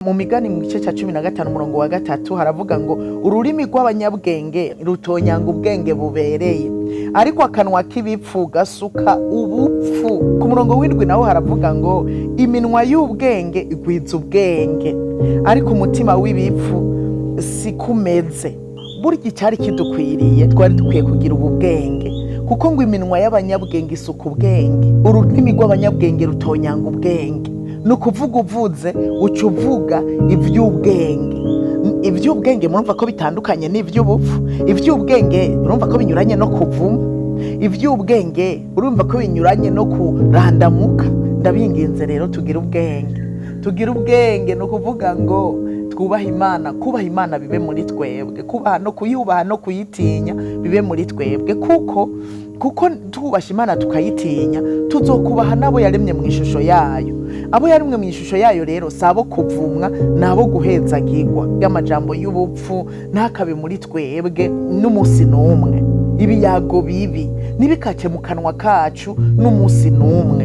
Mu migani mu gice cya 15 umurongo wa 3 haravuga ngo ururimi rw'abanyabwenge rutonyanga ubwenge bubereye, ariko akanwa k'ibipfu gasuka ubupfu. Ku murongo w'indwi naho haravuga ngo iminwa y'ubwenge igwiza ubwenge, ariko umutima w'ibipfu si kumeze. Burya icyari kidukwiriye twari dukwiye kugira ubu bwenge, kuko ngo iminwa y'abanyabwenge isuka ubwenge, ururimi rw'abanyabwenge rutonyanga ubwenge. Nukuvuga uvuze uca uvuga ivy'ubwenge. Ivy'ubwenge murumva ko bitandukanye n'ivy'ubupfu. Ivy'ubwenge urumva ko binyuranye no kuvuma. Ivy'ubwenge urumva ko binyuranye no kurandamuka. Ndabinginze rero tugira ubwenge. Tugira ubwenge no kuvuga ngo twubaha Imana, kubaha Imana bibe muri twebwe, kubaha no kuyubaha no kuyitinya bibe muri twebwe, kuko tubasha Imana tukayitinya tuzokubaha nabo yaremye mu ishusho yayo. Abo yaremwe mu ishusho yayo rero sabo kuvumwa nabo guhezagirwa. Y'amajambo y'ubupfu ntakabe muri twebwe n'umunsi n'umwe. Ibiyago bibi nibikace mu kanwa kacu n'umunsi n'umwe,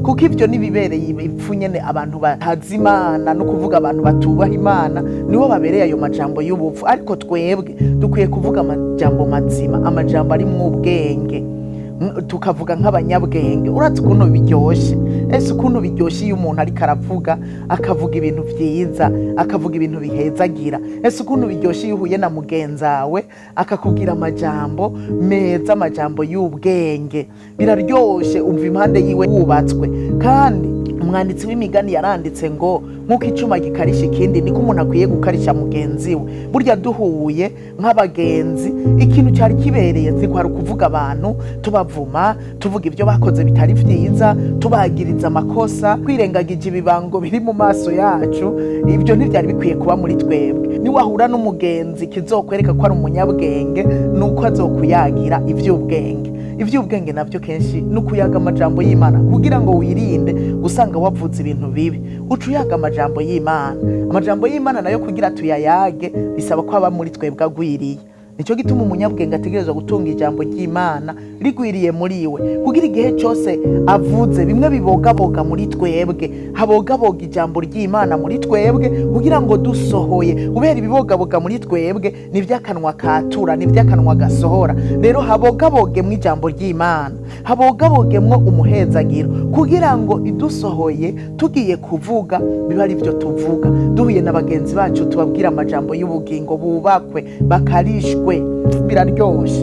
kuko ibyo nibibereye ibipfu nyene abantu batazi Imana no kuvuga abantu batubaha Imana nibo babereye ayo majambo y'ubupfu. Ariko twebwe dukwiye kuvuga amajambo mazima, amajambo ari mu ubwenge, tukavuga nk'abanyabwenge. Uratse ukuntu biryoshe, ese ukuntu biryoshe iyo umuntu ariko aravuga akavuga ibintu vyiza, akavuga ibintu bihezagira. Ese ukuntu biryoshe iyo uhuye na mugenzawe akakubwira amajambo meza, amajambo y'ubwenge. Biraryoshe, umva impande yiwe wubatswe. Kandi umwanditsi w'imigani yaranditse ngo nk'uko icuma gikarisha ikindi niko umuntu akwiye gukarisha mugenzi we. Burya duhuye nk'abagenzi, ikintu cyari kibereye zikwara kuvuga abantu tubavuma, tuvuga ibyo bakoze bitari vyiza, tubagiriza amakosa, kwirengagije ibibango biri mu maso yacu. Ibyo ntibyari bikwiye kuba muri twebwe. Ni wahura n'umugenzi kizokwereka ko ari umunyabwenge nuko azokuyagira ivy'ubwenge. Ivy'ubwenge navyo kenshi nukuyaga amajambo y'Imana kugira ngo wirinde usanga wavuze ibintu bibi. Ucuyaga amajambo y'Imana. Amajambo y'Imana nayo kugira tuyayage bisaba ko aba muri twebwe agwiriye. Nico gituma umunyabwenge ategerezwa gutunga ijambo ry'Imana rigwiriye muri iwe, kugira igihe cyose avuze bimwe bibogaboga muri twebwe, habogaboga ijambo ry'Imana muri twebwe, kugira ngo dusohoye ubera ibibogaboga muri twebwe nivyakanwa katura, nivyakanwa gasohora. Rero habogaboge mu ijambo ry'Imana, habogabogemwo umuhezagiro, kugira ngo idusohoye tugiye kuvuga biba ari byo tuvuga. Duhuye na bagenzi bacu tubabwira amajambo y'ubugingo, bubakwe bakarishwe. Biraryoshe.